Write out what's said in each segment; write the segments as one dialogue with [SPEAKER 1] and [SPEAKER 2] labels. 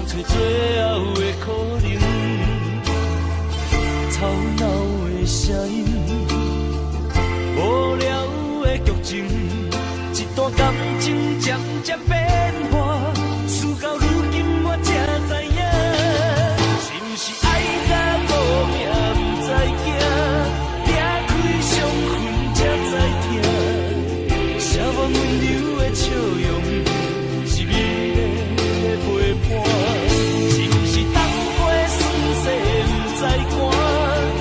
[SPEAKER 1] 找最后的可能。吵闹的声音，无聊的剧情，一段感情渐渐变化，事到如今我才知影，是不是爱甲无命不知惊，拆开伤痕才知疼，写满温柔的笑容，是美丽的陪伴，是不是当过酸涩不知寒，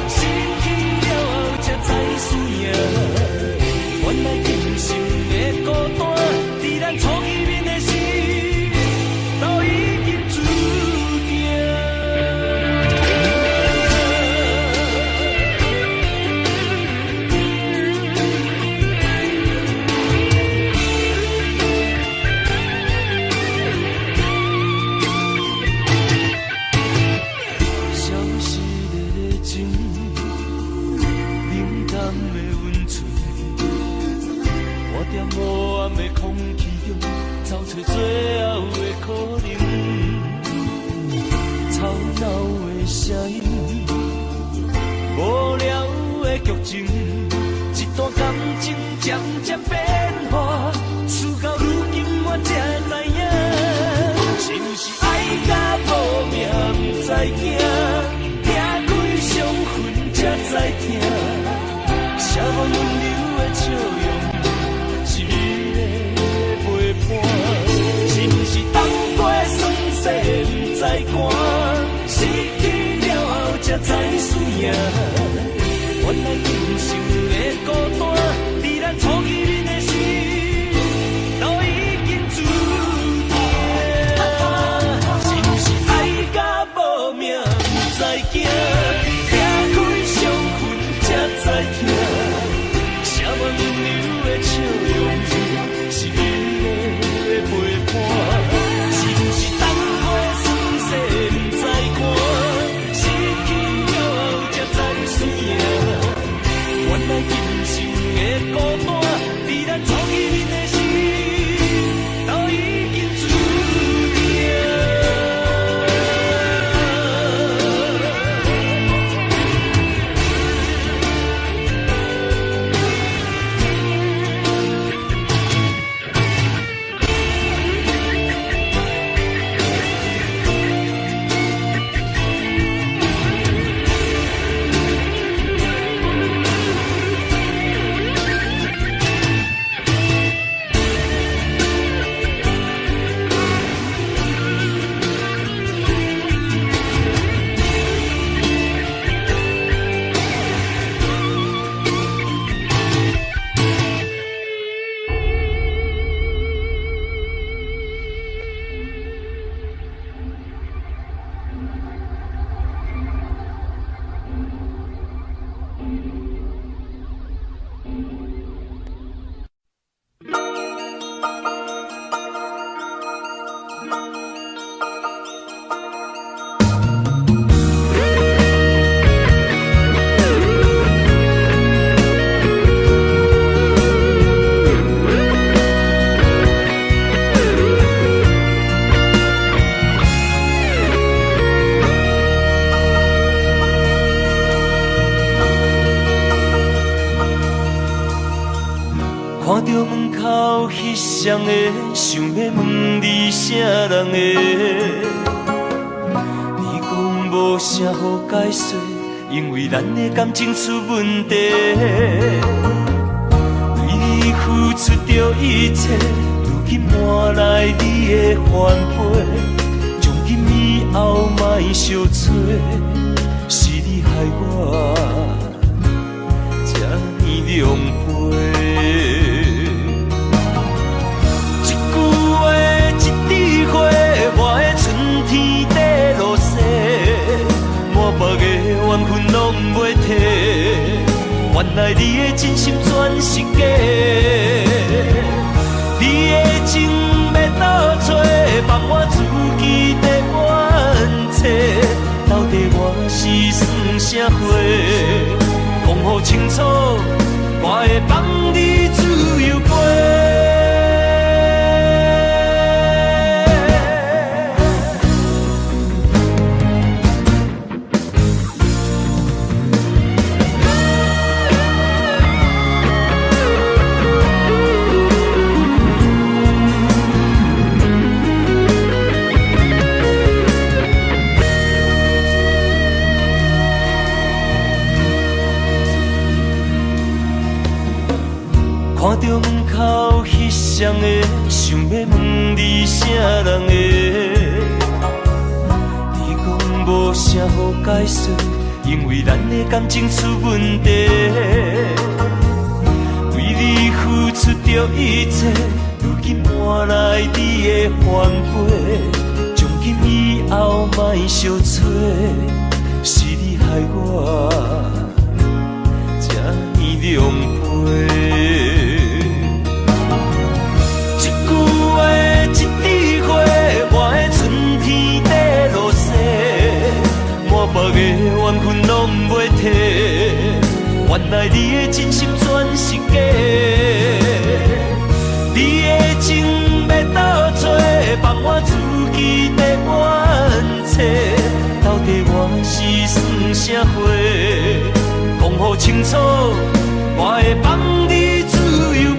[SPEAKER 1] 失去了后才知输赢，原来今生的孤单，在咱初见面的时，都已经注定。消失的热情，冷淡的温存，我在无暗的空气中找找最后的可能。吵闹的声音，无聊的剧情，一段感情渐渐变化，事到如今我才知影，是不是爱甲无命不知惊，拆开伤痕才知疼，写满温柔的笑容，是美丽的陪伴，是不是当过酸涩不知寒，失去了后才知输赢，原来今生的孤单，在咱初见面的时，都已经注定，是不是爱甲无命不知惊，拆开伤痕才知疼，写满温柔的笑容，是美丽的陪伴，是不是当过酸涩不知寒，失去了后才知输赢，原来今生的孤单，在咱初见面的时，都已经注定。看到门口迄双的，想要问你啥人的？你讲无啥好解释，因为咱的感情出问题。为你付出着一切，如今换来你的反悔。从今以后莫相找，是你害我这呢狼狽。我的春天在落雪，满目的缘分拢袂褪。原来你的真心全是假，你的情要倒找，放我自己在冤切。到底我是算啥货？讲予清楚，我会放你自由飞。口翕相的，想要问你啥人的？你讲无啥好解释，因为咱的感情出问题。为你付出着一切，如今换来你的反背。从今以后莫相找，是你害我这呢狼狽。别个缘分拢袂退，原来你的真心全是假。你的情要倒找，放我自己在冤切。到底我是算啥货？讲予清楚，我会放你自由飞。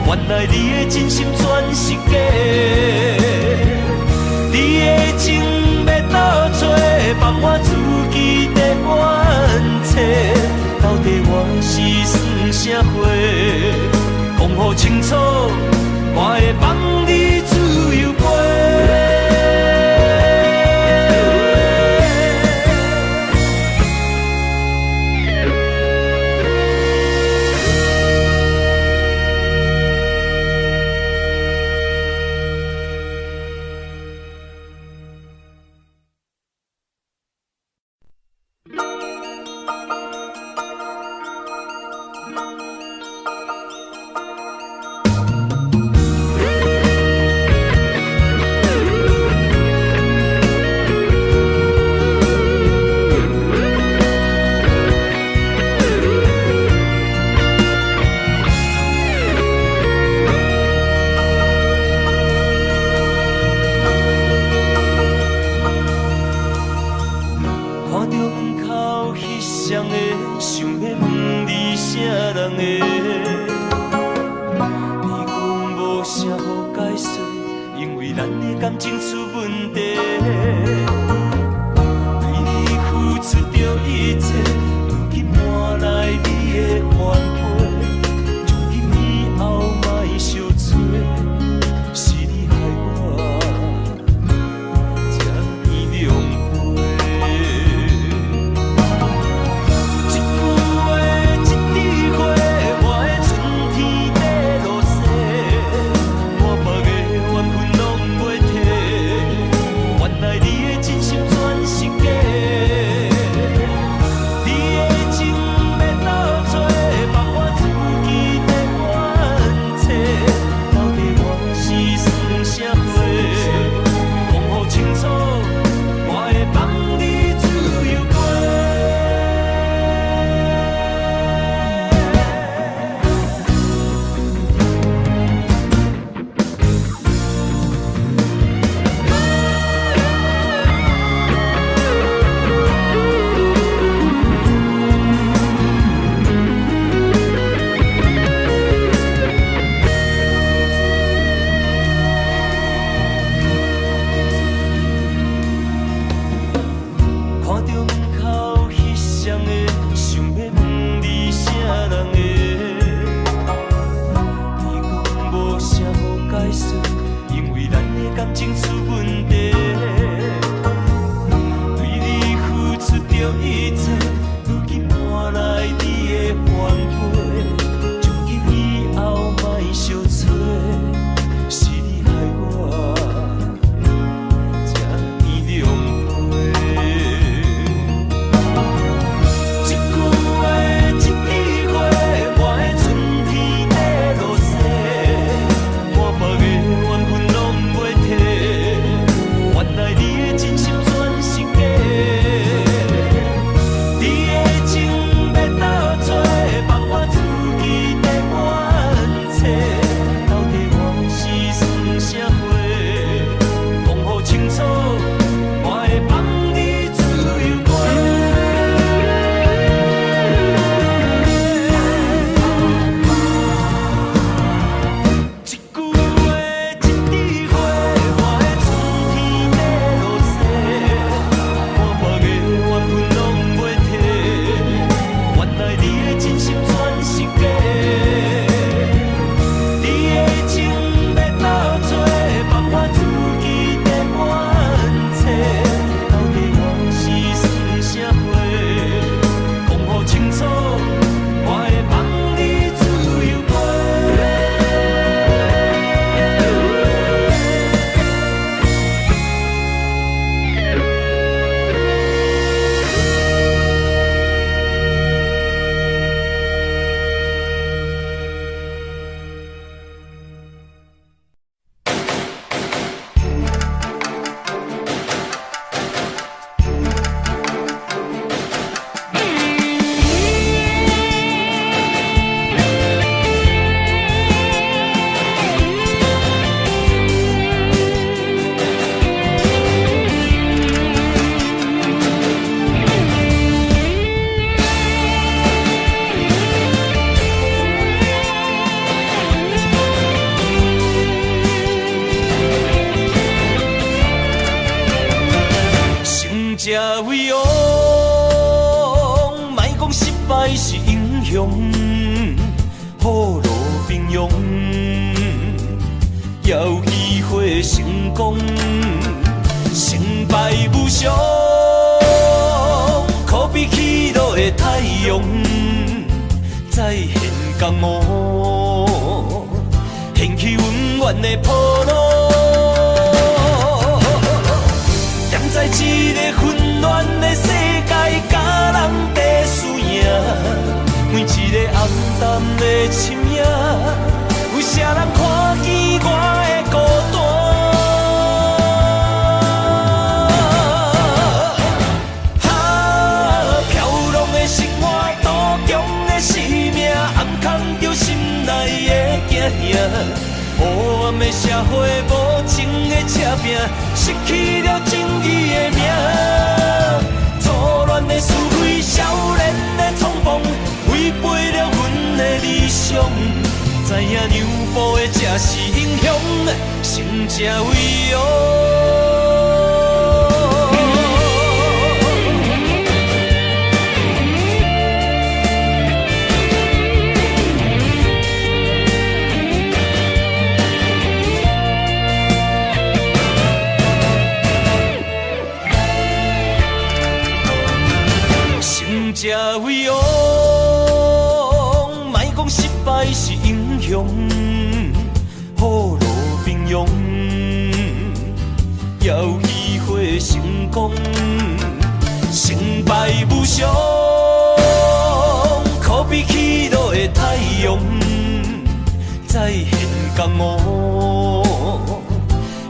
[SPEAKER 1] 原来你的真心全是假，你的情要倒找，放我自己在冤切。到底我是算啥货？讲予清楚，我会放你自由飞。放我雄，雨露平庸，也有机会成功，成败无常，可比起落的太阳，再现江湖，掀起温暖的波浪。站在一个混乱的世界，甲人在输赢，每一个暗淡的深夜，有啥人看见我的孤单？飘浪的生活，多强的生命，暗藏着心内的惊吓。黑暗的社会，无情的车拼，失去了正义的名。错乱的是非，少年的冲动，违背了阮的理想。知影让步的才是英雄，成才为荣。才为王，莫讲失败是英雄，雨露平庸，也有机会成功，成败无常，可比起落的太阳，再现江湖，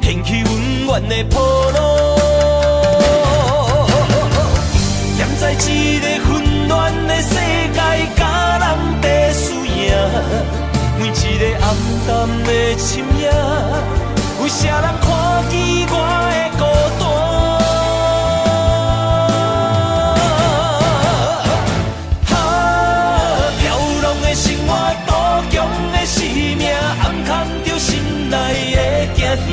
[SPEAKER 1] 掀起温暖的波浪。站在一个混乱的世界，甲人在输赢，每一个暗淡的深夜，有啥人看见我的孤单？飘浪的生活，多强的生命，暗藏着心内的惊吓。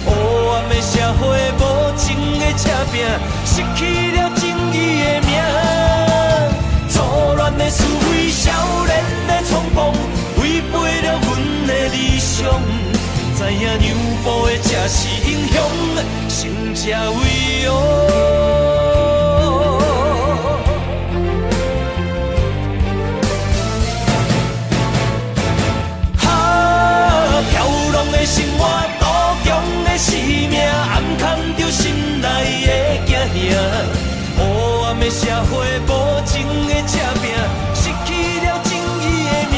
[SPEAKER 1] 黑暗的社会，无情的车拼，失去了正义的名。错乱的是非，少年的冲动，违背了阮的理想。知影让步的才是英雄，成才为荣。飘浪的生活，多强的生命，暗藏着心内的惊吓。黑暗的社会，无情的车拼，失去了正义的名。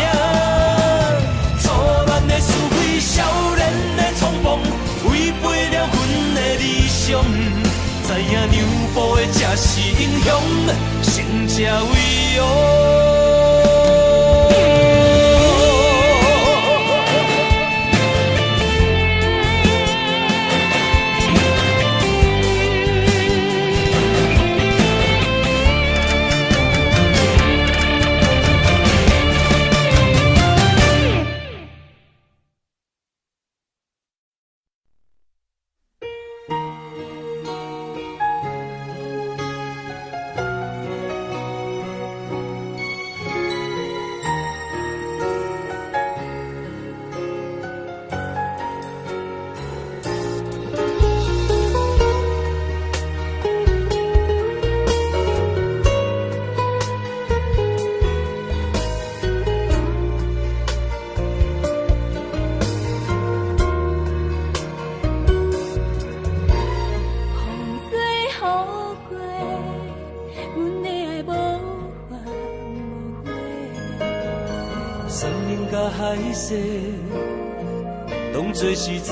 [SPEAKER 1] 错乱的是非，少年的冲动，违背了阮的理想。知影让步的才是英雄，成才为荣。海誓，当作是10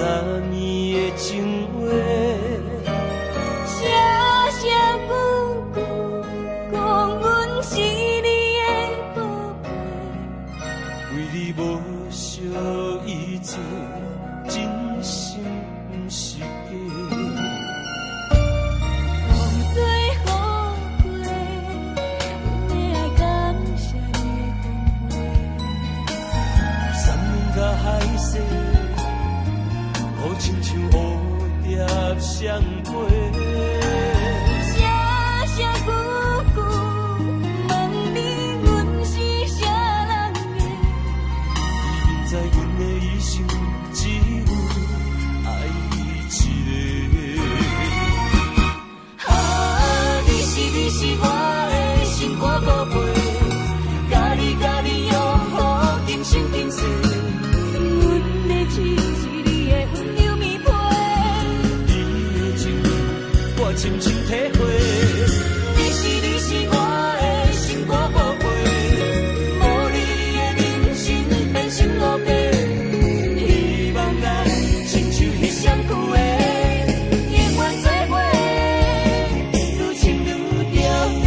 [SPEAKER 1] 年的情话。
[SPEAKER 2] 声声句句讲阮是你的宝贝，
[SPEAKER 1] 为你无惜一切，真心不是假。
[SPEAKER 2] 风吹雨过，阮的爱感谢你的恩惠。
[SPEAKER 1] 甲海誓，好亲像蝴蝶双飞。
[SPEAKER 2] 声声句句问你，阮是谁
[SPEAKER 1] 深深体会。你是我的心肝宝贝，无你的人生变成路白。希望咱亲像彼双句话，永远做伙，愈亲愈着迷。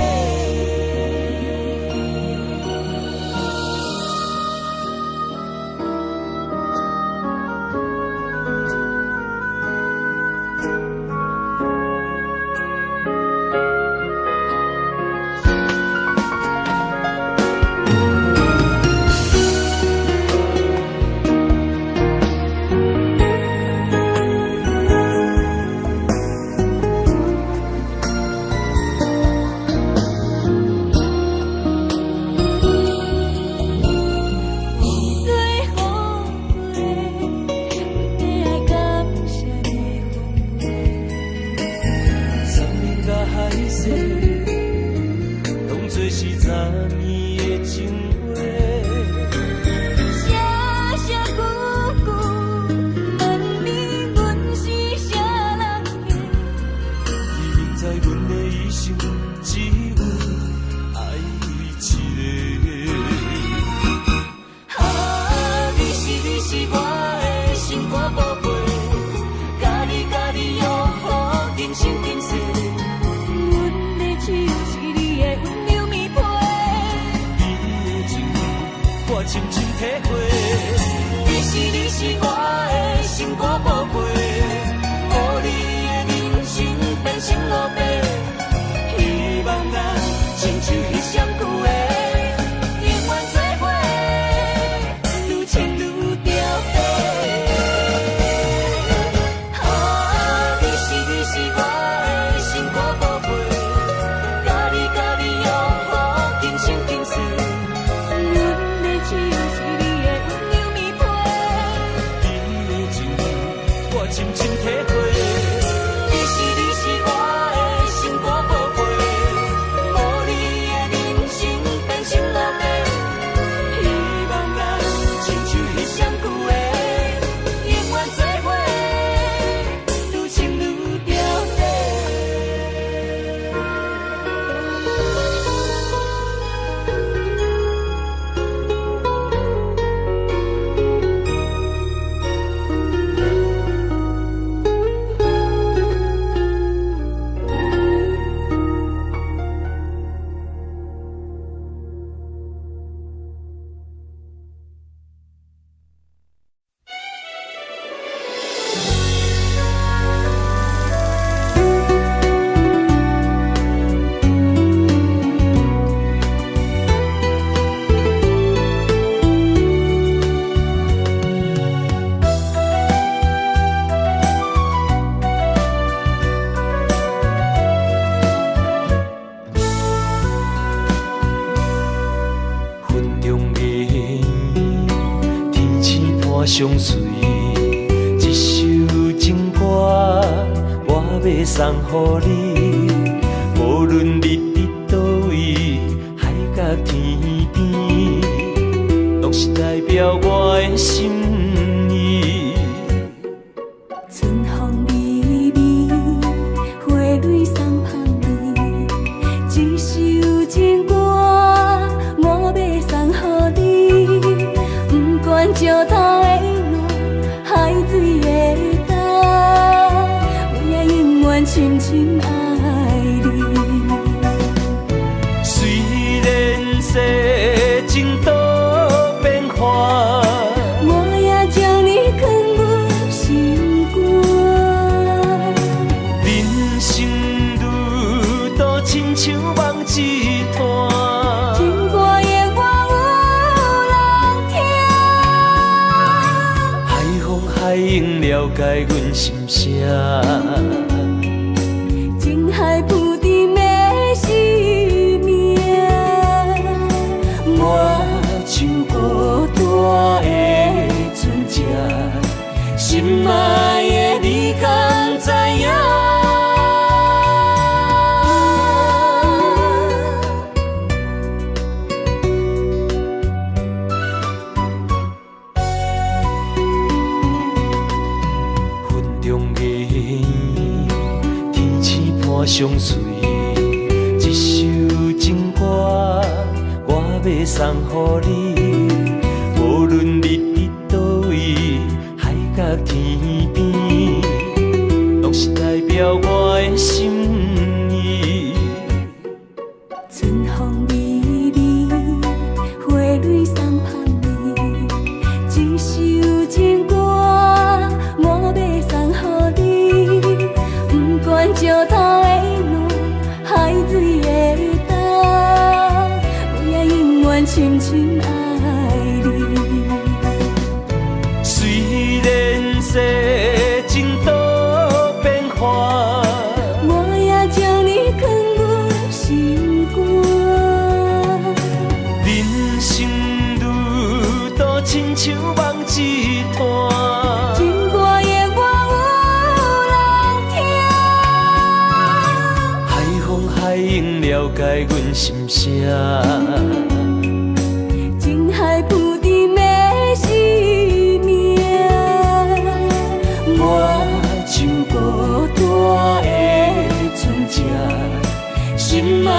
[SPEAKER 1] 深深体会，你是我的心肝宝贝，无你的人生变成路白。希望咱亲像彼双句话，永远做伙，愈牵愈着迷。你是我的心肝宝贝，甲你约好今生今世。深深体会，你是我的心肝宝贝，无你的人生变成路白。希望咱亲像彼双句话，永远做伙，愈亲愈着迷。相随，一首情歌我要送予你。无论你伫倒位，海角天边，拢是代表我的心意。
[SPEAKER 2] 春风微微，花蕊送香味，一首情歌我要送予你。不管石头的路，海水的干，我也永远深深爱你。
[SPEAKER 1] 虽然世情多变化，
[SPEAKER 2] 我也将你藏入心肝。
[SPEAKER 1] 人生路途亲像梦一段，
[SPEAKER 2] 情歌永远有人听。
[SPEAKER 1] 海风海涌了解阮心声，
[SPEAKER 2] 情海浮沉的生命，
[SPEAKER 1] 我像孤单的船只，心爱的你敢知影？我上水，一首情歌我要送予你。无论你伫倒位，海角天边，拢是代表我的心意。
[SPEAKER 2] 春风微微，花蕊送香味，一首情歌我要送予你。不管石头的路，海水的干，我也永远深深爱你。
[SPEAKER 1] 虽然世情多变化，
[SPEAKER 2] 我也将你藏阮心肝。
[SPEAKER 1] 人生路途亲像梦一段，
[SPEAKER 2] 情歌的我有人听。
[SPEAKER 1] 海风海涌了解阮心声。
[SPEAKER 2] 情海浮沉的生命，
[SPEAKER 1] 我像孤单的船只，心爱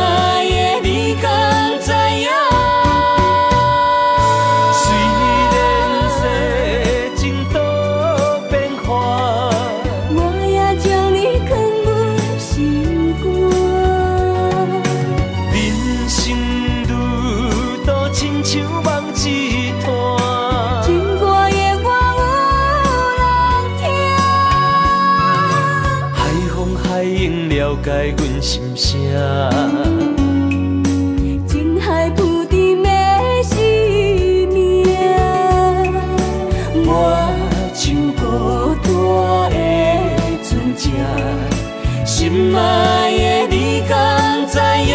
[SPEAKER 1] 的你敢知影？虽然世情多变化，
[SPEAKER 2] 我也将你藏阮心肝。
[SPEAKER 1] 人生路途亲像梦一段，
[SPEAKER 2] 情歌的我有人听。
[SPEAKER 1] 海风海涌了解阮心声。
[SPEAKER 2] 情海浮沉的生命，
[SPEAKER 1] 我像孤单的船只，心爱的你敢知影？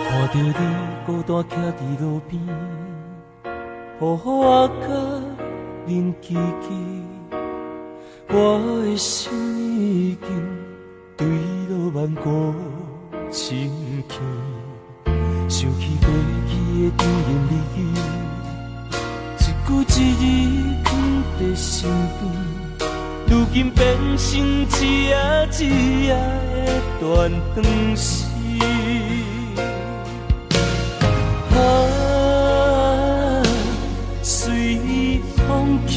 [SPEAKER 1] 看着你孤单徛伫路边，雨雨啊甲冷凄凄，我的心已经坠落万古深坑。想起过去的甜言蜜语，一句一字藏在心边，如今变成一夜一夜的断肠诗。随风去，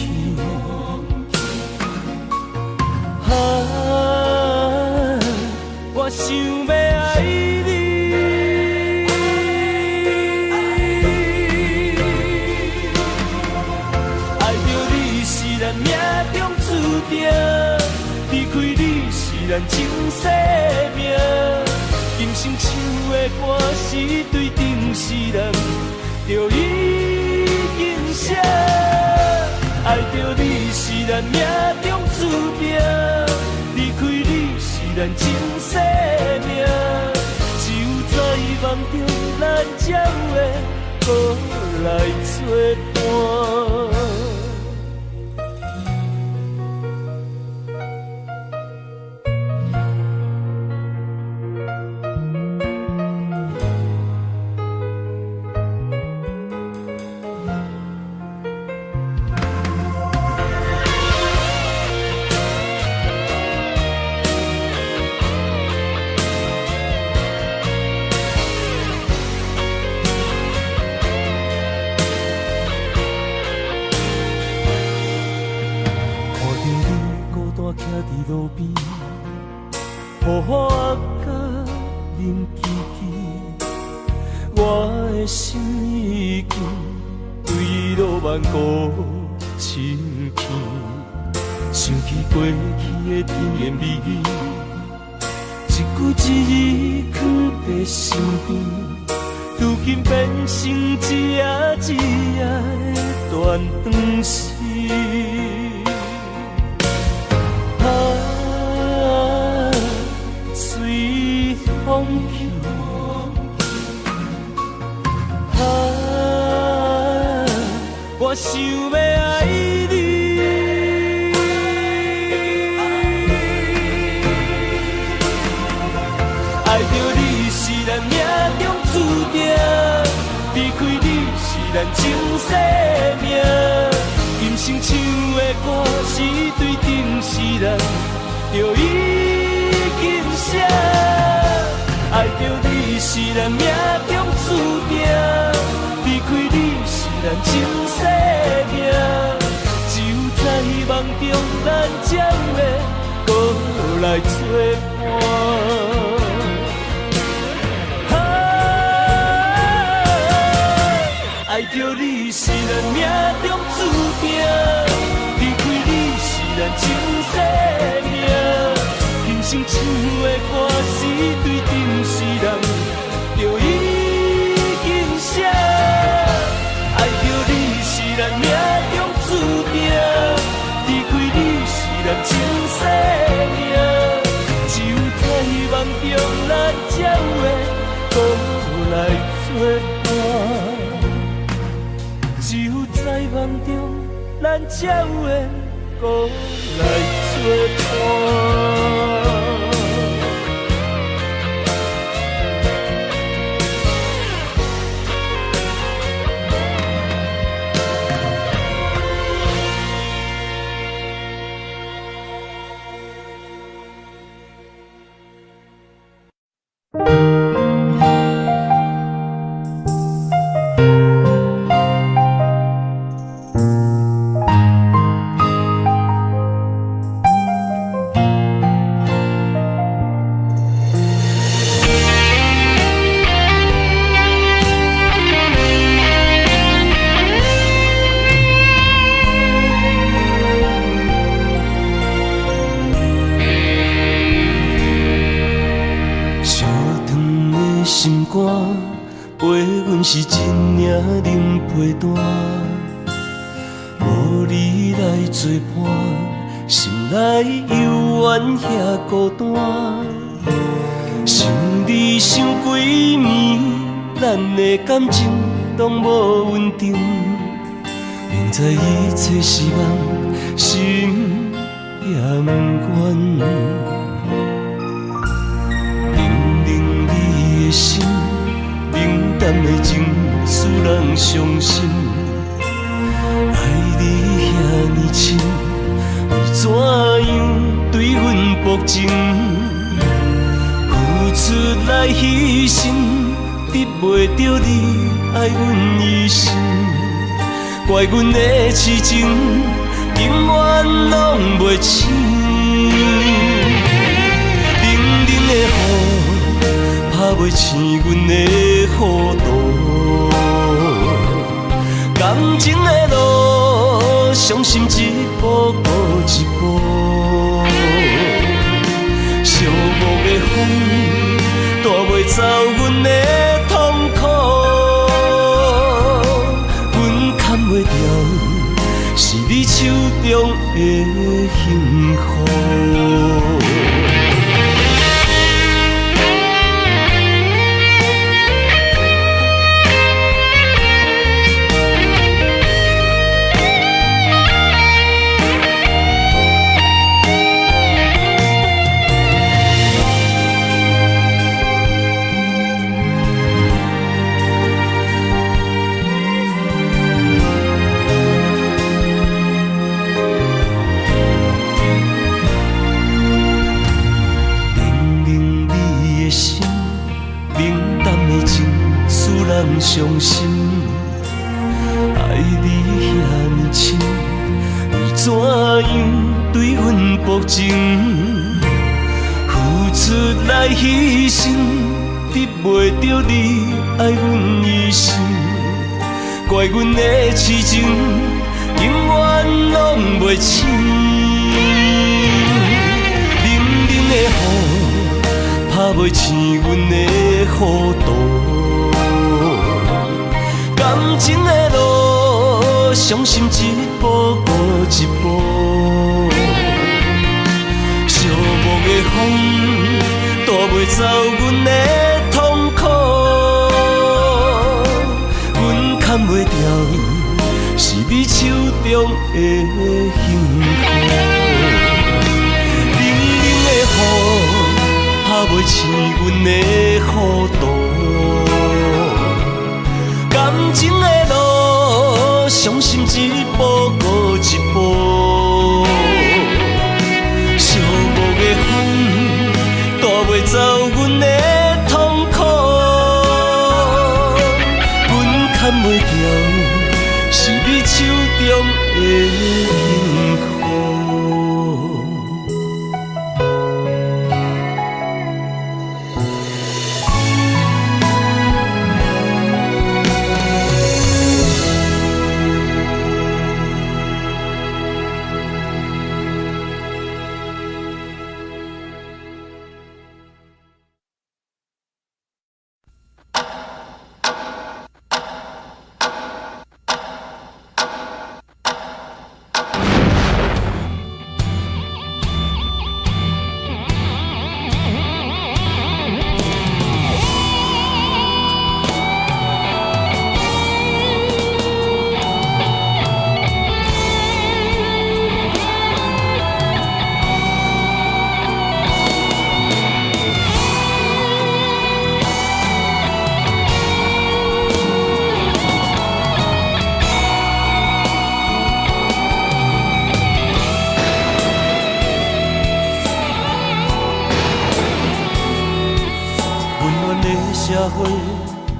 [SPEAKER 1] 我想要爱你。爱着你是咱命中注定，离开你是咱前世命。今生唱的歌是对当事人，就已经写。爱着你是咱命中注定，离开你是咱前世命。只有在梦中，咱才会回来作伴。路边，雨雨啊甲冷凄凄，我的心已经坠落万古深坑。想起过去的甜言蜜语，一句一字藏在心边，如今变成一夜一夜的断肠诗。随风去，我想要爱你。爱着你是咱命中注定，离开你是咱前世命。今生唱的歌是对顶世人，就已经写。爱着你是咱命中注定，离开你是咱前世命。只有在梦中，咱才会搁来作伴。爱着你是咱命中注定，离开你是咱前世命。今生唱的歌是对顶世人，就已经写。爱着你是咱命中注定，离开你是咱前世命。只有在梦中，咱才会搁来作伴。只有在梦中，咱才会搁来作伴。是一领冷被单，无你来作伴，心内犹原遐孤单。想你想几暝，咱的感情拢无稳定，明知一切是梦，心也不愿。冷冷你的心。冷淡的情，使人伤心。爱你遐尼深，为怎样对阮薄情？付出来牺牲，得袂到你爱阮一生。怪阮的痴情，永远拢袂醒。冷冷的雨，拍袂醒阮的糊涂。感情的路，伤心一步过一步。寂寞的风，带袂走阮的痛苦。阮牵袂掉，是你手中的幸福。伤心，爱你遐尼深，为怎样对阮薄情？付出来牺牲，得袂到你爱阮一生。怪阮的痴情，永远拢袂醒。冷冷的雨，拍袂醒阮的糊涂。情的路，伤心一步过一步。寂寞的风，带袂走阮的痛苦。阮牵袂掉，是你手中的幸福。冷冷的雨，拍袂醒阮的孤独。感情的路，伤心一步过一步。寂寞的风，带袂走阮的痛苦。阮牵袂掉，是你手中的幸福。社会，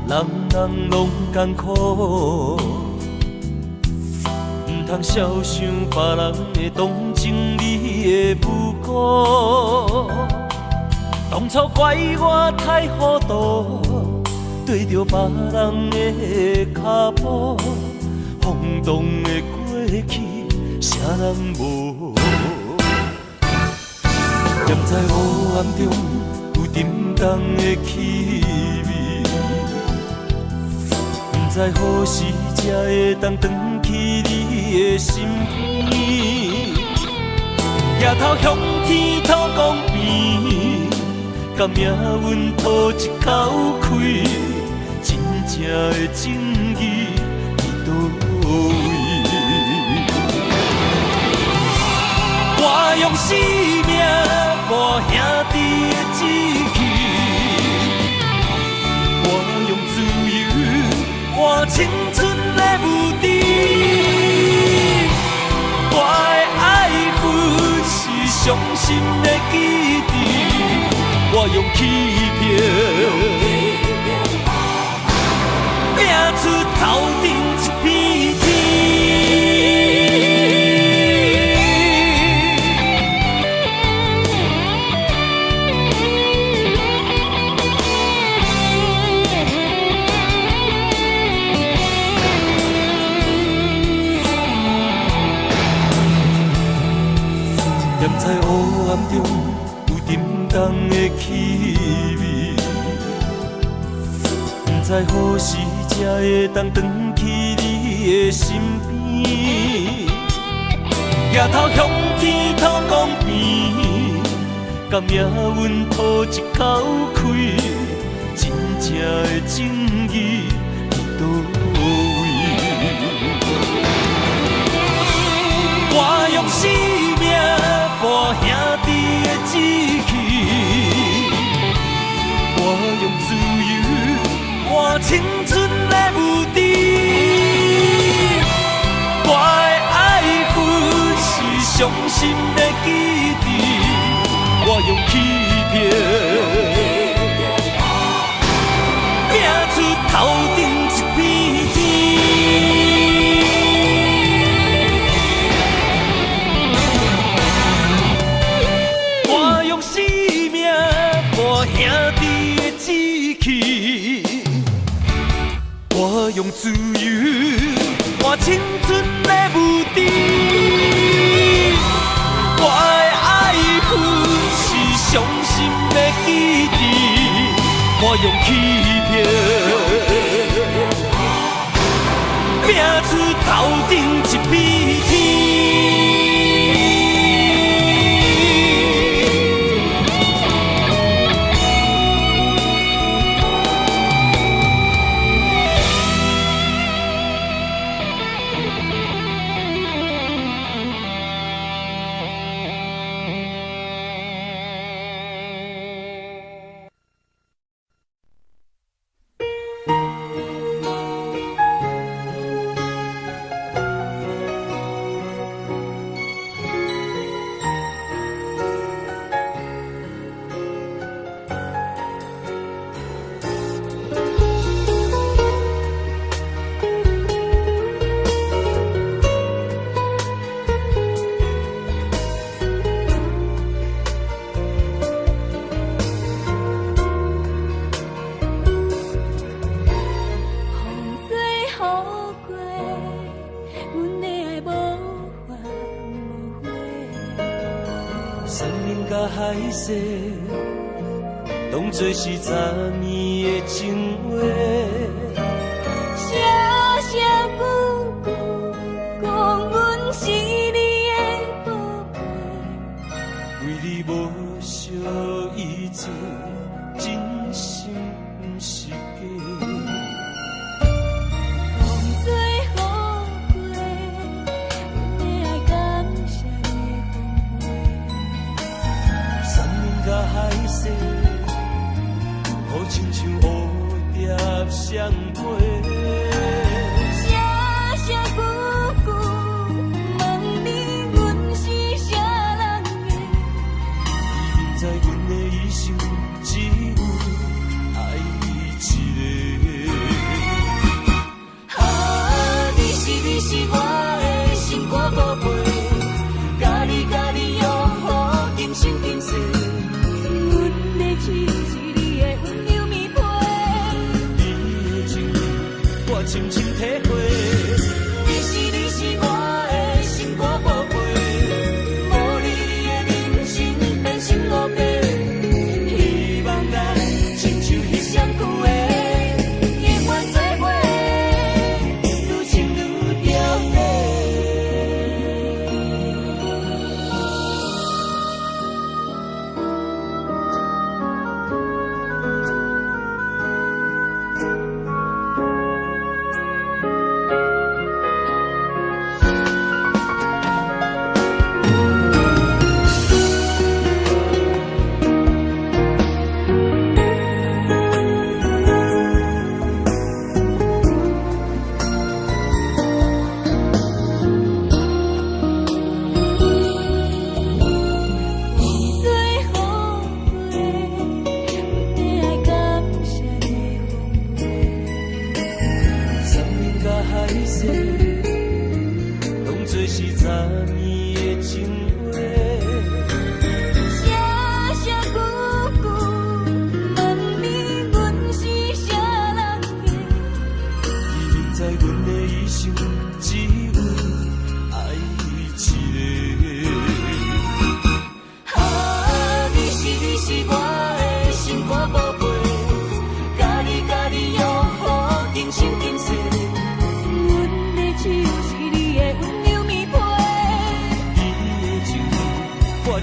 [SPEAKER 1] 人人拢艰苦，唔通小想别人的同情你的无辜。当初怪我太糊涂，对着别人的脚步，轰动的过去，啥人无？念在黑暗中有沉重的气味，不知何时才会当转去你的身边。夜头向天土公平，甲命运吐一口气，真正的正义伫倒位？我用生命磨兄弟的志气，我用自由换青春的无敌。我的爱恨是伤心的记忆，我用欺骗拼出头顶一片天。念在黑暗中有沉重的气味，不知何时才会当转去你的身边。夜头向天土公平，甲命运吐一口气，真正的正义伫倒位？我用生命磨兄弟的志气，我用自由换青春的无敌。我的爱恨是伤心的记忆，我用欺骗拼出头顶一片天。我用自由换青春的无敌，我的爱恨是伤心的记忆，我用欺骗片天。海誓，当作是昨年的情话。
[SPEAKER 2] 声声句句讲阮是你的宝贝，
[SPEAKER 1] 为你无惜一切，真心不是假。
[SPEAKER 2] 风吹雨过，阮的爱感谢你的风
[SPEAKER 1] 山盟甲海誓，好亲像蝴蝶双飞。
[SPEAKER 2] 声声句句问你，阮是啥人的？
[SPEAKER 1] 已经知阮的一生只有爱一个。啊，你是我的心肝宝贝，甲你拥抱今生今世。
[SPEAKER 2] 阮的痴是你的温柔棉被，
[SPEAKER 1] 你的情我深深体会。你是我的心肝宝贝，无你的人生变成乌白。希望咱亲像彼双句话，永远做伙，愈亲愈着迷。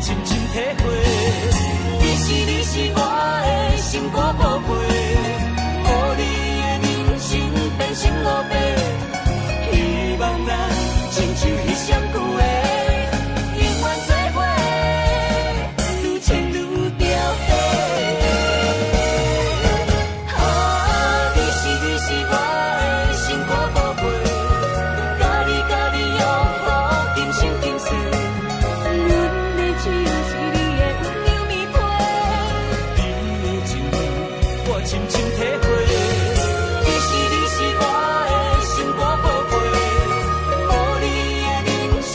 [SPEAKER 1] 深深体会，你是我的心肝宝贝，无你的人生变成乌白。希望咱亲像彼双句话，永远做伙，愈牵愈着迷。啊，你是我的心肝宝贝，甲你拥抱今生今世。
[SPEAKER 2] 痴是你的温柔棉被，
[SPEAKER 1] 你的情我深深体会。你是我的心肝宝贝，无你的人生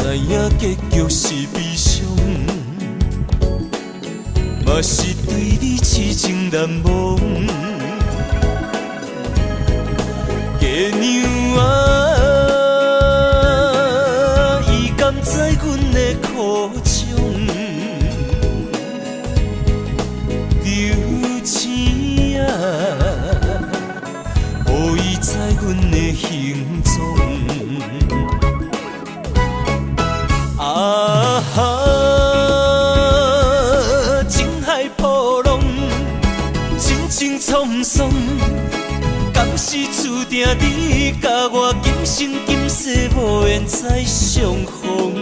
[SPEAKER 1] 知影结局是悲伤，嘛是对你痴情难忘。月娘啊，伊甘知阮的苦衷，流星啊，予伊知阮的行踪。啊哈，情海波浪，情情沧桑，敢是注定你甲我今生今世无缘再相逢？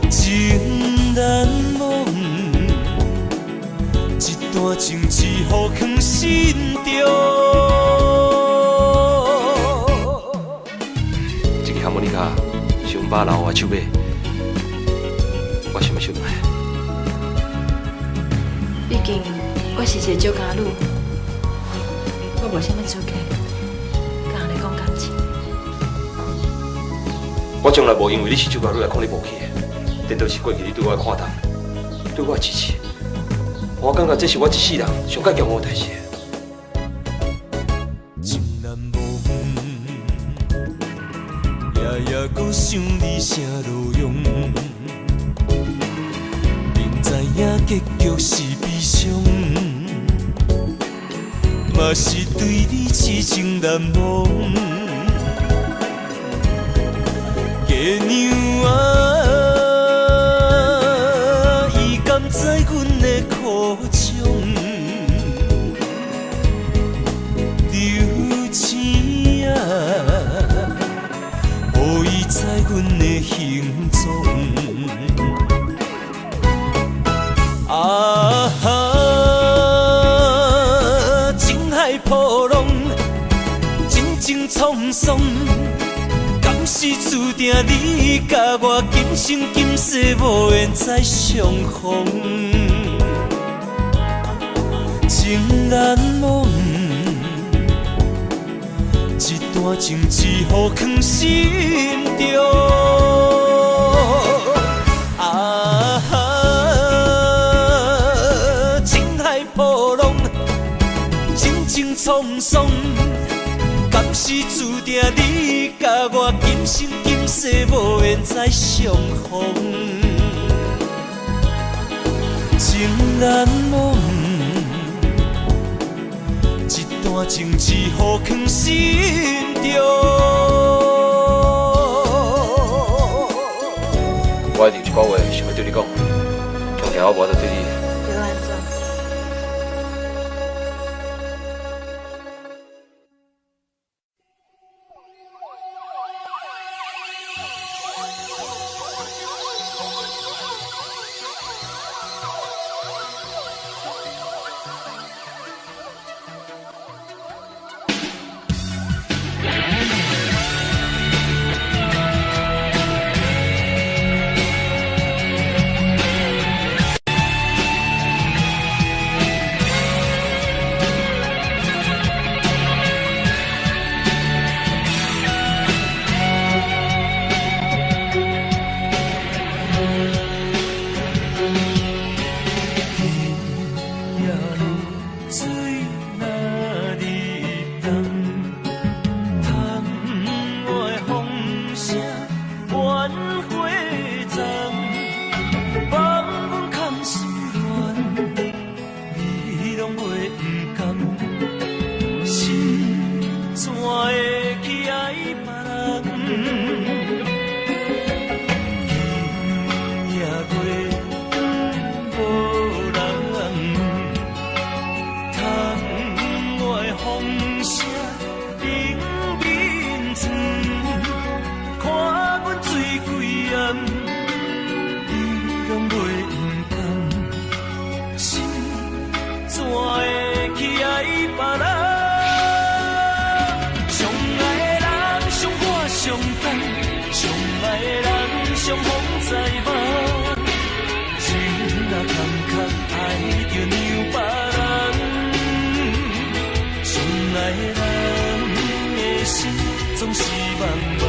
[SPEAKER 1] 情难忘，一段情只好藏心中。
[SPEAKER 3] 这个哈莫尼卡。上把留我手尾，我想要收买。
[SPEAKER 4] 毕竟我是一个酒家女，我无啥物资格甲人讲感情。
[SPEAKER 3] 我从来无因为你是酒家女来看你无起的，颠倒是过去你对我的看淡，对我的支持。我感觉这是我一世人上较骄傲的代志。
[SPEAKER 1] 也搁想你啥路用，明知影结局是悲伤，嘛是对你痴情难忘。月娘啊，伊甘知阮的苦衷，流星啊。予伊知阮的行踪，啊哈，情海波浪，情情沧桑，敢是注定你甲我今生今世无缘再相逢？情难忘。一段情只好藏心中，啊哈，情海波浪，情情沧桑，敢是注定你甲我今生今世无缘再相逢？情难忘。一段情只好藏心中。
[SPEAKER 3] 我一定一句话想要对你讲，从听我无得对你。
[SPEAKER 4] 对我安怎？
[SPEAKER 1] 总是茫茫。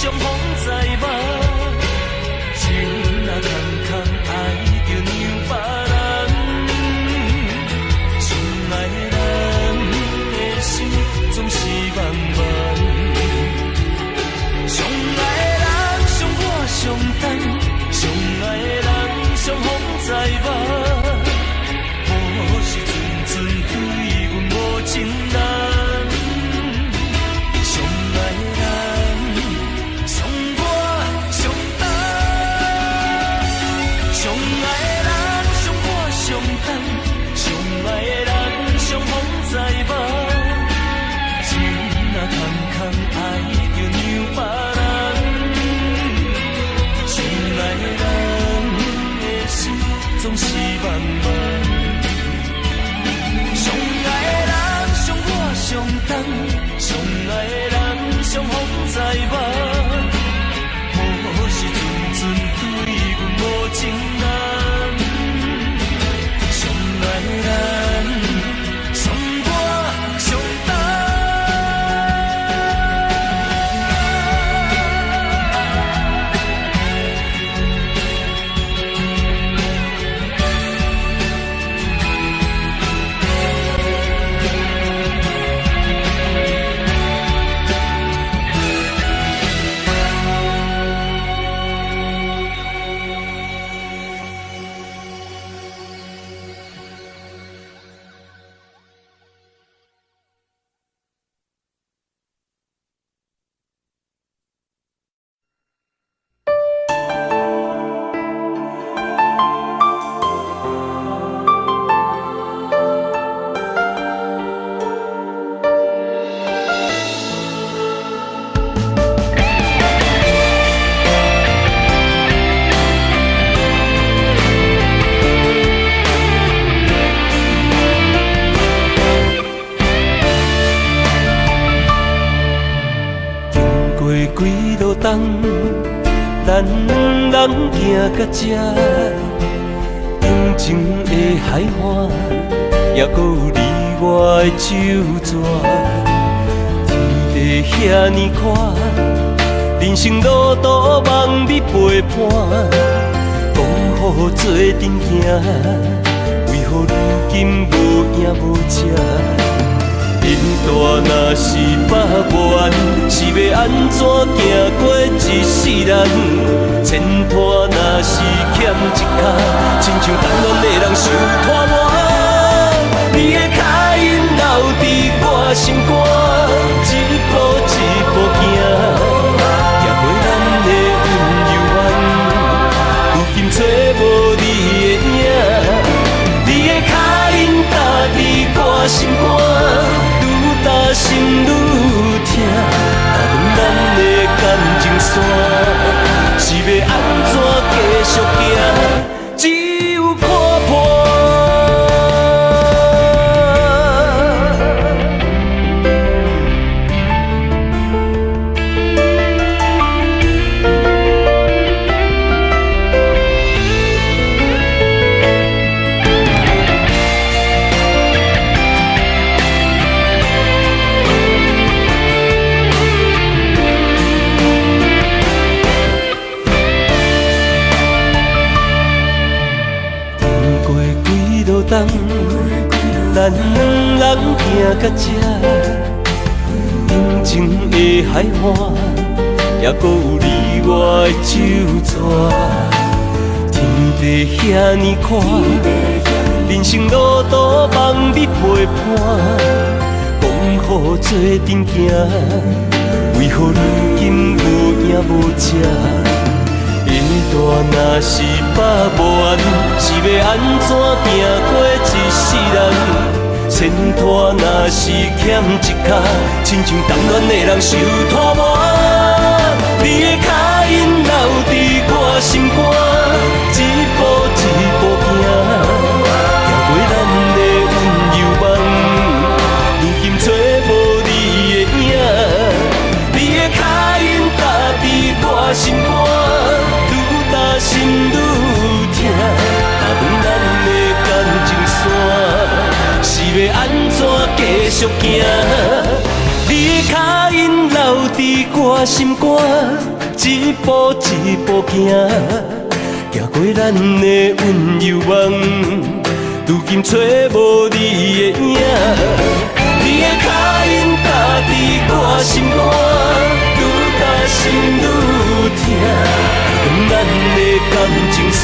[SPEAKER 1] 相逢在目，情若空空爱着让别人，相爱的人的心总是茫茫，相爱的人相我相等，相爱的人相逢在目。无时阵阵对阮无情人，相爱的人相我相等，相爱的人相我相等，相爱的人相逢在目，情若空空爱着让别人，相爱的人的心总是茫茫。相爱的人相我相等，相爱的人相逢在目，无时阵阵对阮无情人，相爱的人相我相等。咱两人行到这，平静的海岸，也搁有你我的手纸。天地遐尼宽，人生路途茫密陪伴，讲好做阵行，为何如今无影无迹？因大若是百万，是要安怎行过一世人？前途若是欠一脚，亲像等恋的人受拖磨。你的脚印留伫我心肝，一步一步行，行过咱的温柔湾。如今找无你的影，你的脚印踏伫我心肝。打心愈痛，打断咱的感情线，是要安怎继续行？只有看破。咱两人行到这，平静的海岸，也搁有你我的手纸。天地遐尼宽，人生路途茫密陪伴，讲好做阵行，为何如今无影无迹？大若是百万，是要安怎行过一世人？前途若是欠一脚，亲像等恋的人受拖磨。你的脚印留伫我心肝，一步一步行，行过咱的温柔梦。如今找无你的影，你的脚印踏伫我心肝。心愈痛，打断咱的感情线，是要安怎继续行？你的脚印留伫我心肝，一步一步行，行过咱的温柔梦，如今找无你的影。你的脚印踏伫我心肝，愈踏心愈痛。咱的感情线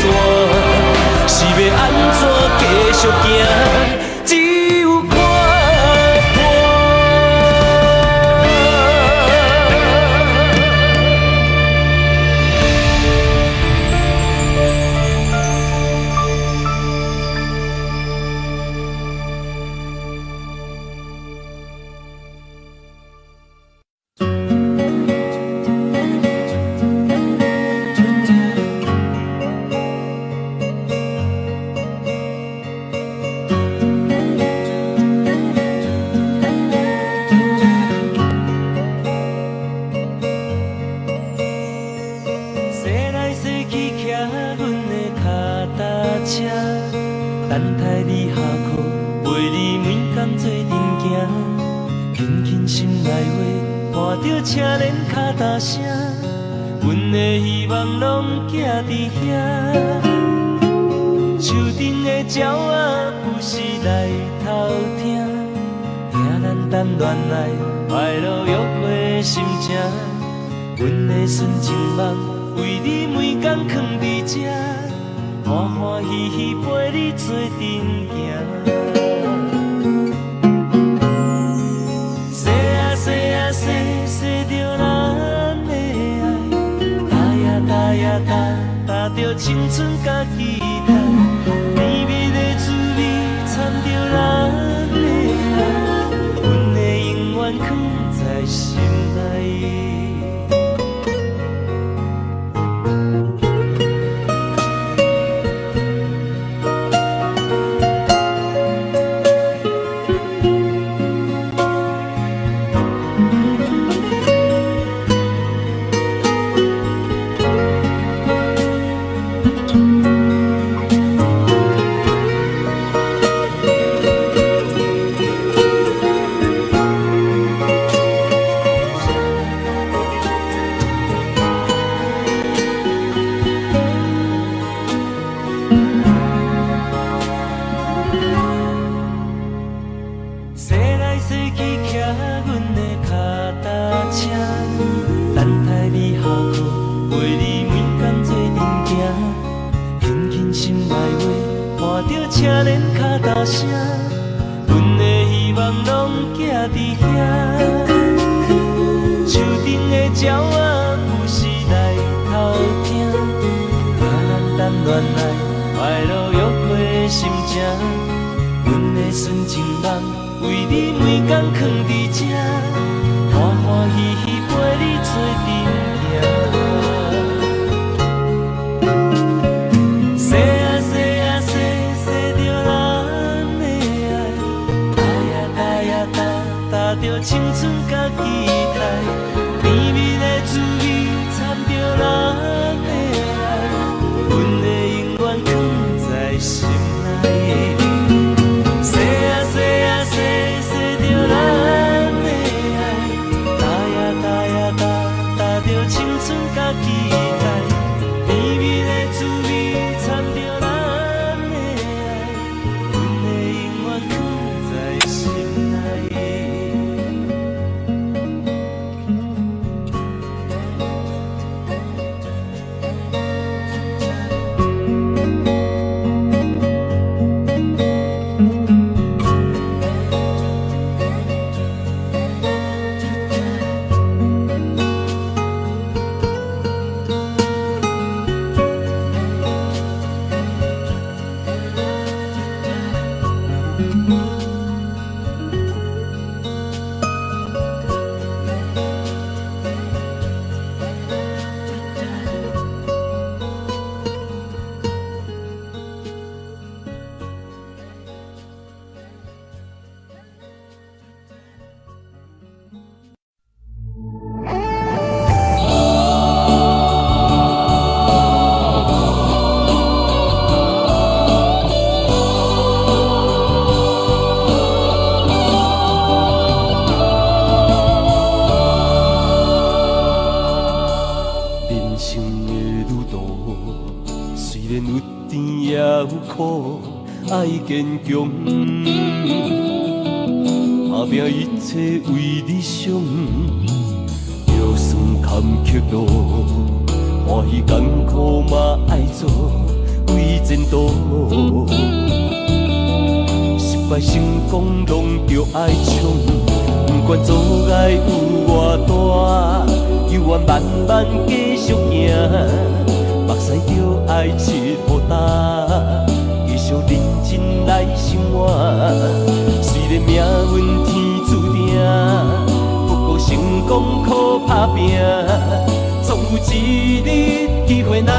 [SPEAKER 1] 是要安怎继续行？只有看破。等待你下课，陪你每天做阵行，轻轻心内话，伴着车轮脚踏声，阮的希望拢寄伫遐。树顶的鸟仔有时来偷听，听咱谈恋爱快乐约会心情，阮的纯情梦为你每天藏伫这。欢欢喜喜陪你做阵行，洗啊洗啊洗，洗着咱的爱，打呀打呀打，打着青春甲期待，甜蜜的滋味掺着咱的爱，阮的永远藏在心内。生的旅途，虽然有甜也有苦，爱坚强。打拼一切为理想，就算坎坷路，欢喜艰苦嘛爱做为前途。失败成功拢着爱冲，不管阻碍有偌大，犹原慢慢继续行，目屎着爱拭予干，继续认真来生活。虽然命运天注定，不过成功靠打拼，总有一日机会若